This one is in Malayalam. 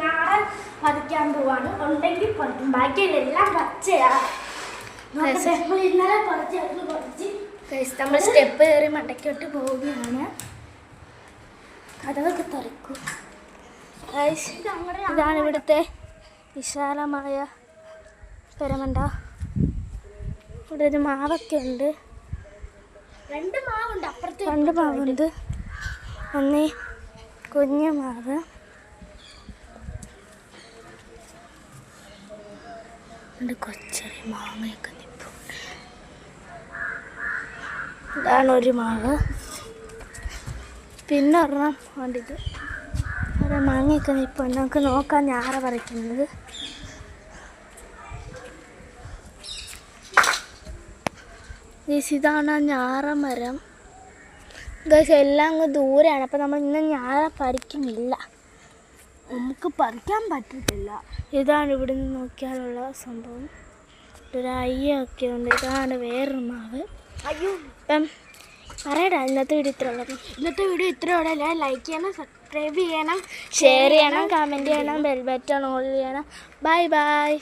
നാളെ പറിക്കാൻ പോവാണ്. ഉണ്ടെങ്കിൽ പറിക്കും, ബാക്കിയെല്ലാം പച്ചയാണ്. ഇന്നലെ നമ്മൾ സ്റ്റെപ്പ് കയറി മണ്ടയ്ക്കോട്ട് പോവുകയാണ്. കഥകൊക്കെ തുറക്കും. ഇതാണ് ഇവിടുത്തെ വിശാലമായ പെരമണ്ട. ഇവിടെ ഒരു മാവൊക്കെ ഉണ്ട്. രണ്ട് മാവുണ്ട്. ഒന്നേ കുഞ്ഞു മാവ്, കൊച്ചറി മാങ്ങയൊക്കെ നിൽപ്പും. ഇതാണ് ഒരു മാവ്. പിന്നെ ഒരെണ്ണം വേണ്ടിയിട്ട് ഒരു മാങ്ങയൊക്കെ നിൽപ്പുണ്ട്. നമുക്ക് നോക്കാം ഞാറ പറിക്കുന്നത്. ഇതാണ് ഞാറ മരം. എല്ലാം അങ്ങ് ദൂരെയാണ്. അപ്പം നമ്മൾ ഇന്ന് ഞാറ പറിക്കുന്നില്ല, നമുക്ക് പറിക്കാൻ പറ്റത്തില്ല. ഇതാണ് ഇവിടെ നിന്ന് നോക്കിയാലുള്ള സംഭവം. ഒരു അയ്യൊക്കെ ഉണ്ട്. ഇതാണ് വേറൊരു മാവ്. ഇപ്പം പറയടാ, ഇന്നത്തെ വീഡിയോ ഇത്രയുള്ള ലൈക്ക് ചെയ്യണം, സബ്സ്ക്രൈബ് ചെയ്യണം, ഷെയർ ചെയ്യണം, കമൻറ്റ് ചെയ്യണം, ബെൽ ബട്ടൺ ഓൺ ചെയ്യണം. Bye bye.